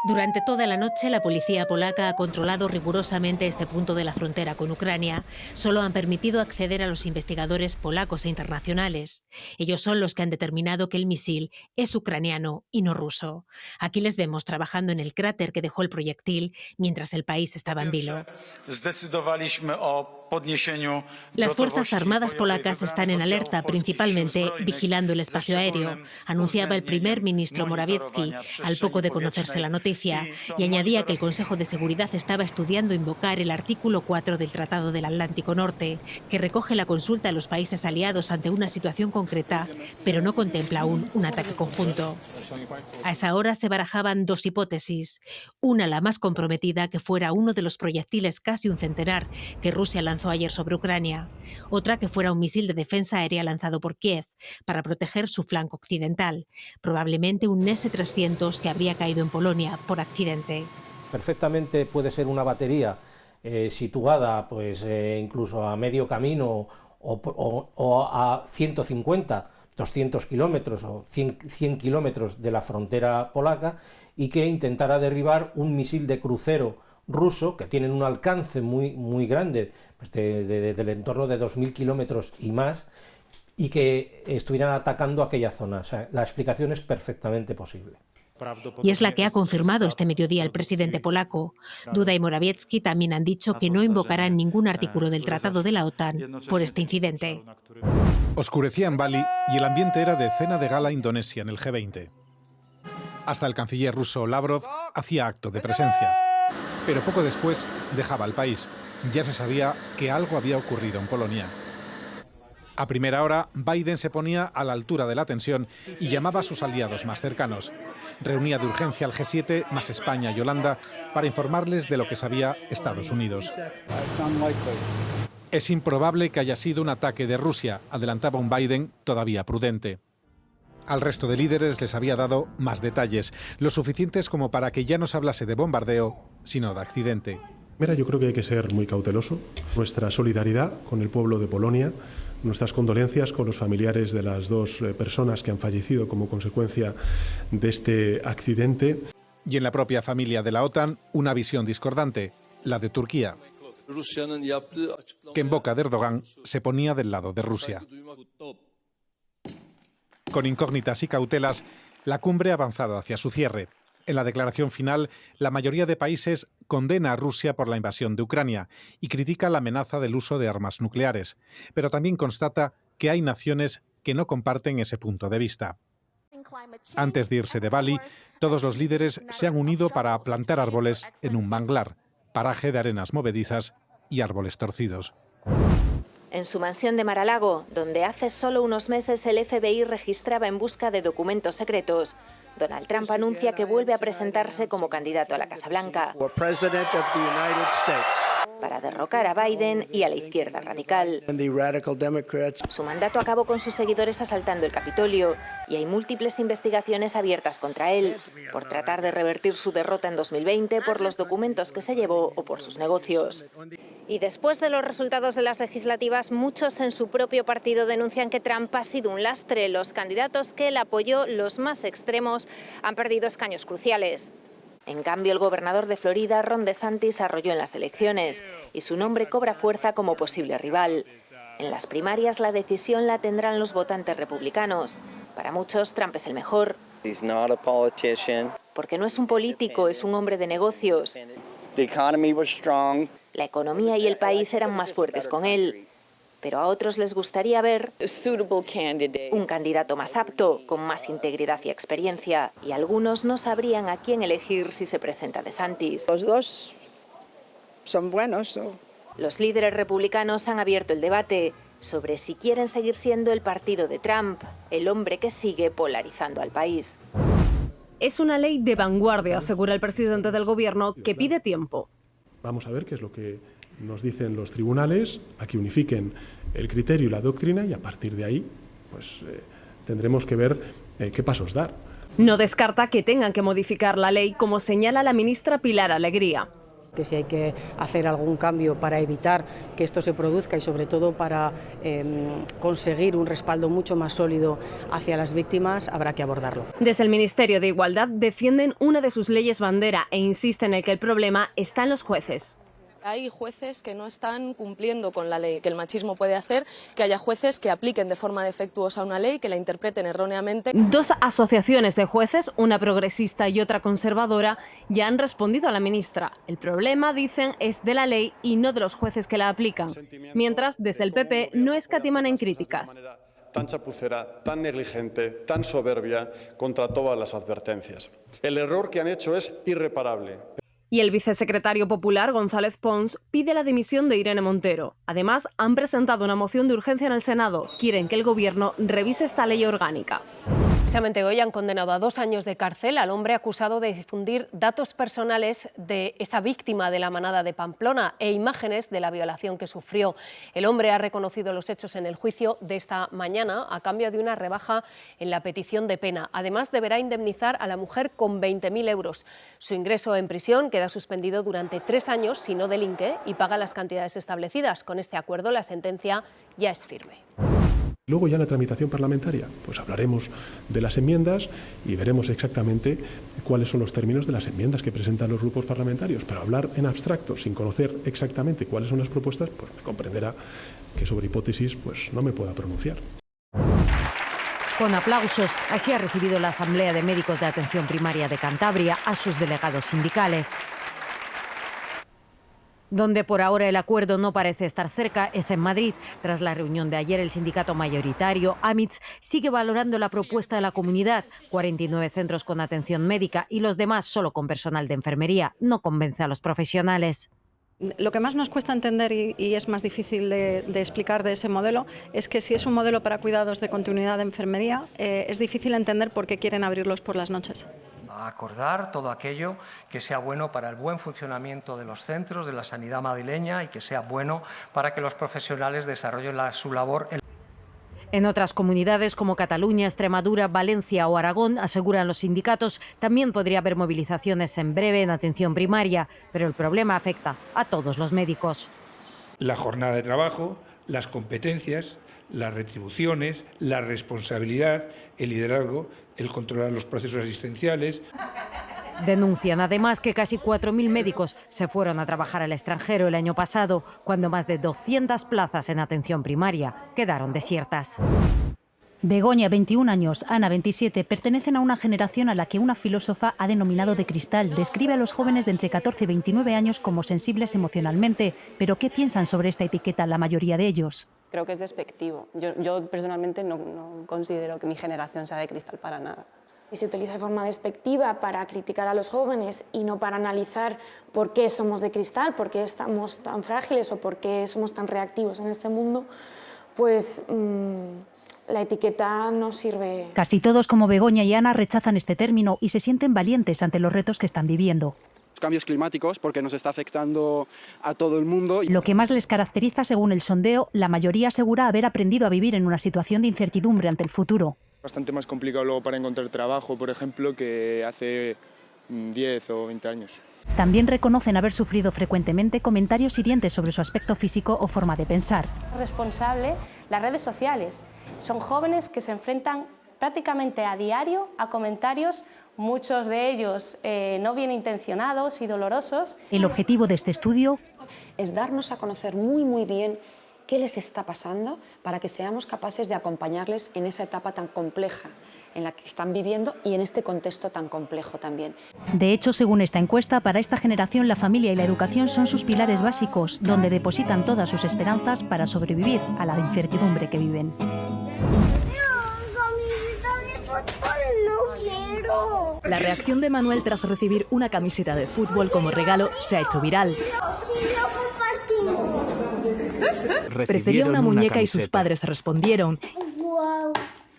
Durante toda la noche, la policía polaca ha controlado rigurosamente este punto de la frontera con Ucrania. Solo han permitido acceder a los investigadores polacos e internacionales. Ellos son los que han determinado que el misil es ucraniano y no ruso. Aquí les vemos trabajando en el cráter que dejó el proyectil mientras el país estaba en vilo. Las Fuerzas Armadas polacas están en alerta, principalmente vigilando el espacio aéreo, anunciaba el primer ministro Morawiecki al poco de conocerse la noticia, y añadía que el Consejo de Seguridad estaba estudiando invocar el artículo 4 del Tratado del Atlántico Norte, que recoge la consulta a los países aliados ante una situación concreta, pero no contempla aún un ataque conjunto. A esa hora se barajaban dos hipótesis. Una, la más comprometida, que fuera uno de los proyectiles, casi un centenar, que Rusia lanzó ayer sobre Ucrania. Otra, que fuera un misil de defensa aérea lanzado por Kiev para proteger su flanco occidental. Probablemente un S-300 que habría caído en Polonia por accidente. Perfectamente puede ser una batería situada incluso a medio camino o a 150, 200 kilómetros o 100 kilómetros de la frontera polaca, y que intentara derribar un misil de crucero ruso que tienen un alcance muy grande, del entorno de 2.000 kilómetros y más, y que estuvieran atacando aquella zona. O sea, la explicación es perfectamente posible. Y es la que ha confirmado este mediodía el presidente polaco. Duda y Morawiecki también han dicho que no invocarán ningún artículo del Tratado de la OTAN por este incidente. Oscurecía en Bali y el ambiente era de cena de gala indonesia en el G20. Hasta el canciller ruso Lavrov hacía acto de presencia. Pero poco después dejaba el país. Ya se sabía que algo había ocurrido en Polonia. A primera hora, Biden se ponía a la altura de la tensión y llamaba a sus aliados más cercanos. Reunía de urgencia al G7 más España y Holanda para informarles de lo que sabía Estados Unidos. Es improbable que haya sido un ataque de Rusia, adelantaba un Biden todavía prudente. Al resto de líderes les había dado más detalles, lo suficientes como para que ya no se hablase de bombardeo, sino de accidente. Yo creo que hay que ser muy cauteloso. Nuestra solidaridad con el pueblo de Polonia, nuestras condolencias con los familiares de las dos personas que han fallecido como consecuencia de este accidente. Y en la propia familia de la OTAN, una visión discordante, la de Turquía, que en boca de Erdogan se ponía del lado de Rusia. Con incógnitas y cautelas, la cumbre ha avanzado hacia su cierre. En la declaración final, la mayoría de países condena a Rusia por la invasión de Ucrania y critica la amenaza del uso de armas nucleares, pero también constata que hay naciones que no comparten ese punto de vista. Antes de irse de Bali, todos los líderes se han unido para plantar árboles en un manglar, paraje de arenas movedizas y árboles torcidos. En su mansión de Mar-a-Lago, donde hace solo unos meses el FBI registraba en busca de documentos secretos, Donald Trump anuncia que vuelve a presentarse como candidato a la Casa Blanca para derrocar a Biden y a la izquierda radical. Su mandato acabó con sus seguidores asaltando el Capitolio y hay múltiples investigaciones abiertas contra él por tratar de revertir su derrota en 2020 por los documentos que se llevó o por sus negocios. Y después de los resultados de las legislativas, muchos en su propio partido denuncian que Trump ha sido un lastre. Los candidatos que él apoyó, los más extremos, han perdido escaños cruciales. En cambio, el gobernador de Florida, Ron DeSantis, arrolló en las elecciones y su nombre cobra fuerza como posible rival. En las primarias la decisión la tendrán los votantes republicanos. Para muchos, Trump es el mejor. Porque no es un político, es un hombre de negocios. La economía y el país eran más fuertes con él. Pero a otros les gustaría ver un candidato más apto, con más integridad y experiencia, y algunos no sabrían a quién elegir si se presenta DeSantis. Los dos son buenos. Los líderes republicanos han abierto el debate sobre si quieren seguir siendo el partido de Trump, el hombre que sigue polarizando al país. Es una ley de vanguardia, asegura el presidente del gobierno, que pide tiempo. Vamos a ver qué es lo que nos dicen los tribunales, a que unifiquen el criterio y la doctrina, y a partir de ahí tendremos que ver qué pasos dar. No descarta que tengan que modificar la ley, como señala la ministra Pilar Alegría. Que si hay que hacer algún cambio para evitar que esto se produzca y sobre todo para conseguir un respaldo mucho más sólido hacia las víctimas, habrá que abordarlo. Desde el Ministerio de Igualdad defienden una de sus leyes bandera e insisten en que el problema está en los jueces. Hay jueces que no están cumpliendo con la ley, que el machismo puede hacer que haya jueces que apliquen de forma defectuosa una ley, que la interpreten erróneamente. Dos asociaciones de jueces, una progresista y otra conservadora, ya han respondido a la ministra. El problema, dicen, es de la ley y no de los jueces que la aplican. Mientras, desde el PP no escatiman en críticas. Tan chapucera, tan negligente, tan soberbia contra todas las advertencias. El error que han hecho es irreparable. Y el vicesecretario popular, González Pons, pide la dimisión de Irene Montero. Además, han presentado una moción de urgencia en el Senado. Quieren que el Gobierno revise esta ley orgánica. Precisamente hoy han condenado a 2 años de cárcel al hombre acusado de difundir datos personales de esa víctima de la manada de Pamplona e imágenes de la violación que sufrió. El hombre ha reconocido los hechos en el juicio de esta mañana a cambio de una rebaja en la petición de pena. Además, deberá indemnizar a la mujer con 20.000 euros. Su ingreso en prisión queda suspendido durante 3 años si no delinque y paga las cantidades establecidas. Con este acuerdo, la sentencia ya es firme. Luego ya en la tramitación parlamentaria, pues hablaremos de las enmiendas y veremos exactamente cuáles son los términos de las enmiendas que presentan los grupos parlamentarios. Pero hablar en abstracto, sin conocer exactamente cuáles son las propuestas, pues me comprenderá que sobre hipótesis pues no me pueda pronunciar. Con aplausos, así ha recibido la Asamblea de Médicos de Atención Primaria de Cantabria a sus delegados sindicales. Donde por ahora el acuerdo no parece estar cerca es en Madrid. Tras la reunión de ayer, el sindicato mayoritario, AMITS, sigue valorando la propuesta de la comunidad. 49 centros con atención médica y los demás solo con personal de enfermería. No convence a los profesionales. Lo que más nos cuesta entender y es más difícil de explicar de ese modelo es que si es un modelo para cuidados de continuidad de enfermería, es difícil entender por qué quieren abrirlos por las noches. A acordar todo aquello que sea bueno para el buen funcionamiento de los centros, de la sanidad madrileña y que sea bueno para que los profesionales desarrollen su labor. En otras comunidades como Cataluña, Extremadura, Valencia o Aragón, aseguran los sindicatos, también podría haber movilizaciones en breve en atención primaria, pero el problema afecta a todos los médicos. La jornada de trabajo, las competencias, las retribuciones, la responsabilidad, el liderazgo, el controlar los procesos asistenciales. Denuncian además que casi 4.000 médicos se fueron a trabajar al extranjero el año pasado, cuando más de 200 plazas en atención primaria quedaron desiertas. Begoña, 21 años, Ana, 27, pertenecen a una generación a la que una filósofa ha denominado de cristal. Describe a los jóvenes de entre 14 y 29 años como sensibles emocionalmente. ¿Pero qué piensan sobre esta etiqueta la mayoría de ellos? Creo que es despectivo. Yo personalmente no considero que mi generación sea de cristal para nada. Y se utiliza de forma despectiva para criticar a los jóvenes y no para analizar por qué somos de cristal, por qué estamos tan frágiles o por qué somos tan reactivos en este mundo, pues la etiqueta no sirve. Casi todos, como Begoña y Ana, rechazan este término y se sienten valientes ante los retos que están viviendo. Cambios climáticos, porque nos está afectando a todo el mundo. Lo que más les caracteriza, según el sondeo, la mayoría asegura haber aprendido a vivir en una situación de incertidumbre ante el futuro. Bastante más complicado luego para encontrar trabajo, por ejemplo, que hace 10 o 20 años. También reconocen haber sufrido frecuentemente comentarios hirientes sobre su aspecto físico o forma de pensar. Responsable, las redes sociales. Son jóvenes que se enfrentan prácticamente a diario a comentarios, muchos de ellos no bien intencionados y dolorosos. El objetivo de este estudio es darnos a conocer muy bien qué les está pasando para que seamos capaces de acompañarles en esa etapa tan compleja en la que están viviendo y en este contexto tan complejo también. De hecho, según esta encuesta, para esta generación la familia y la educación son sus pilares básicos, donde depositan todas sus esperanzas para sobrevivir a la incertidumbre que viven. La reacción de Manuel tras recibir una camiseta de fútbol como regalo se ha hecho viral. Prefería una muñeca y sus padres respondieron.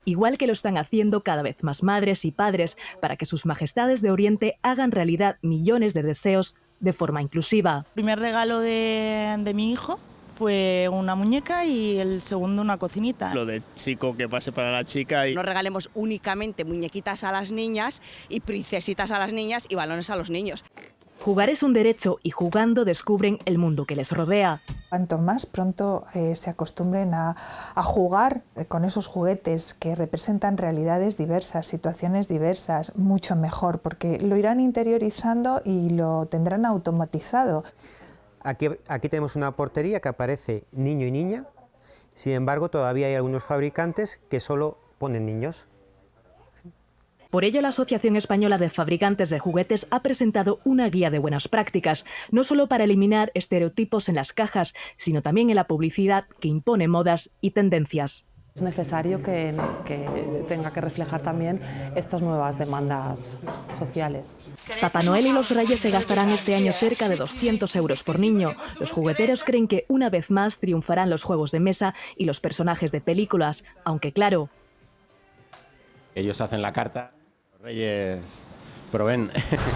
Igual que lo están haciendo cada vez más madres y padres para que sus majestades de Oriente hagan realidad millones de deseos de forma inclusiva. El primer regalo de mi hijo fue una muñeca y el segundo una cocinita. Lo de chico que pase para la chica. No regalemos únicamente muñequitas a las niñas y princesitas a las niñas y balones a los niños. Jugar es un derecho y jugando descubren el mundo que les rodea. Cuanto más pronto se acostumbren a jugar con esos juguetes que representan realidades diversas, situaciones diversas, mucho mejor, porque lo irán interiorizando y lo tendrán automatizado. Aquí tenemos una portería que aparece niño y niña, sin embargo todavía hay algunos fabricantes que solo ponen niños. Por ello, la Asociación Española de Fabricantes de Juguetes ha presentado una guía de buenas prácticas, no solo para eliminar estereotipos en las cajas, sino también en la publicidad que impone modas y tendencias. Es necesario que tenga que reflejar también estas nuevas demandas sociales. Papá Noel y los Reyes se gastarán este año cerca de 200 euros por niño. Los jugueteros creen que una vez más triunfarán los juegos de mesa y los personajes de películas, aunque claro... Ellos hacen la carta, los Reyes proveen.